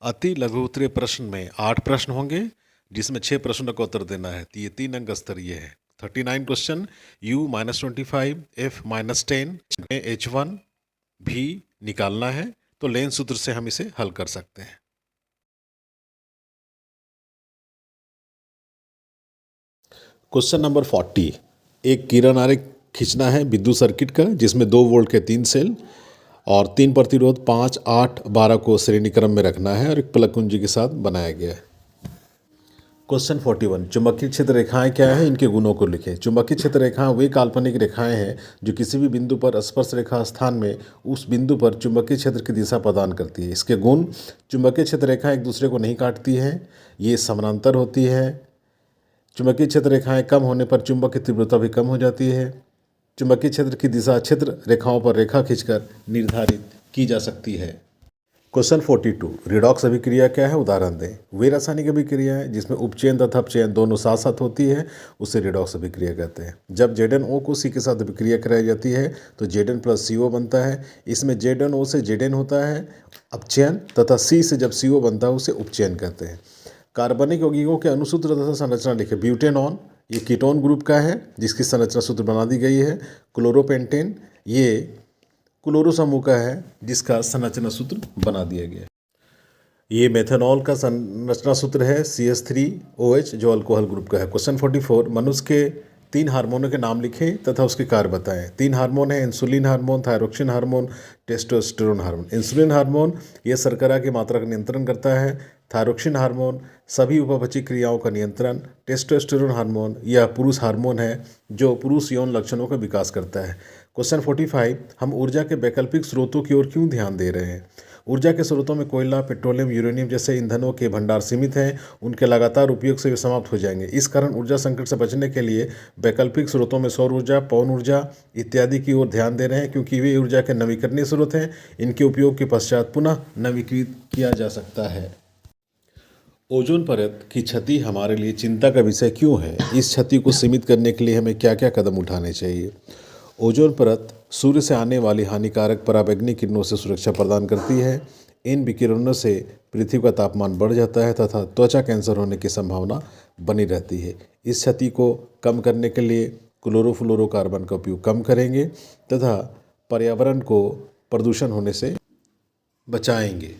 अति लघु उत्तरीय प्रश्न में 8 प्रश्न होंगे, जिसमें 6 प्रश्नों का उत्तर देना है। तो ये 3 अंक स्तरीय है। 39 क्वेश्चन, U-25 F-10 H1 भी निकालना है, तो लेन सूत्र से हम इसे हल कर सकते हैं। क्वेश्चन नंबर 40, एक किरण आरेख खींचना है विद्युत सर्किट का, जिसमें 2 वोल्ट के 3 सेल और 3 प्रतिरोध 5, 8, 12 को श्रेणी क्रम में रखना है और एक प्लग कुंजी के साथ बनाया गया है। क्वेश्चन 41, चुंबकीय क्षेत्र रेखाएं क्या है, इनके गुणों को लिखें। चुंबकीय क्षेत्र रेखाएं वे काल्पनिक रेखाएं हैं जो किसी भी बिंदु पर स्पर्श रेखा स्थान में उस बिंदु पर चुंबकीय क्षेत्र की दिशा प्रदान करती है। इसके गुण: चुंबकीय क्षेत्र रेखाएं एक दूसरे को नहीं काटती हैं, ये समानांतर होती है। चुंबकीय क्षेत्र रेखाएं कम होने पर चुंबक की तीव्रता भी कम हो जाती है। चुंबकीय क्षेत्र की दिशा क्षेत्र रेखाओं पर रेखा खींचकर निर्धारित की जा सकती है। क्वेश्चन 42, रिडॉक्स अभिक्रिया क्या है, उदाहरण दें। वे रासायनिक अभिक्रिया है जिसमें उपचयन तथा अपचयन दोनों साथ साथ होती है, उसे रिडॉक्स अभिक्रिया कहते हैं। जब ZnO को C के साथ अभिक्रिया कराई जाती है तो Zn प्लस CO बनता है। इसमें ZnO से Zn होता है अपचयन, तथा C से जब CO बनता है उसे उपचयन कहते हैं। कार्बनिक यौगिकों के अनुसूत्र तथा संरचना लिखे। ब्यूटेनॉन ये कीटोन ग्रुप का है जिसकी संरचना सूत्र बना दी गई है। क्लोरोपेंटेन ये क्लोरो समूह का है जिसका संरचना सूत्र बना दिया गया है। ये मेथनॉल का संरचना सूत्र है CH3OH जो अल्कोहल ग्रुप का है। क्वेश्चन 44, मनुष्य के 3 हार्मोनों के नाम लिखें तथा उसके कार्य बताएं। 3 हार्मोन हैं: insulin hormone, thyroxine hormone, testosterone hormone. Insulin hormone यह शर्करा की मात्रा का नियंत्रण करता है। थायरोक्सिन हार्मोन सभी उपापचयी क्रियाओं का नियंत्रण। टेस्टोस्टेरोन हार्मोन यह पुरुष हार्मोन है जो पुरुष यौन लक्षणों का विकास करता है। क्वेश्चन 45, हम ऊर्जा के वैकल्पिक स्रोतों की ओर क्यों ध्यान दे रहे हैं। ऊर्जा के स्रोतों में कोयला, पेट्रोलियम, यूरेनियम जैसे ईंधनों के भंडार सीमित हैं। उनके लगातार उपयोग से वे समाप्त हो जाएंगे। इस कारण ऊर्जा संकट से बचने के लिए वैकल्पिक स्रोतों में सौर ऊर्जा, पवन ऊर्जा इत्यादि की ओर ध्यान दे रहे हैं, क्योंकि वे ऊर्जा के नवीकरणीय स्रोत हैं। इनके उपयोग के पश्चात पुनः नवीकृत किया जा सकता है। ओजोन परत की क्षति हमारे लिए चिंता का विषय क्यों है। इस क्षति को सीमित करने के लिए हमें क्या क्या कदम उठाने चाहिए। ओजोन परत सूर्य से आने वाली हानिकारक पराबैंगनी किरणों से सुरक्षा प्रदान करती है। इन विकिरणों से पृथ्वी का तापमान बढ़ जाता है तथा त्वचा कैंसर होने की संभावना बनी रहती है। इस क्षति को कम करने के लिए क्लोरोफ्लोरोकार्बन का उपयोग कम करेंगे तथा पर्यावरण को प्रदूषण होने से बचाएंगे।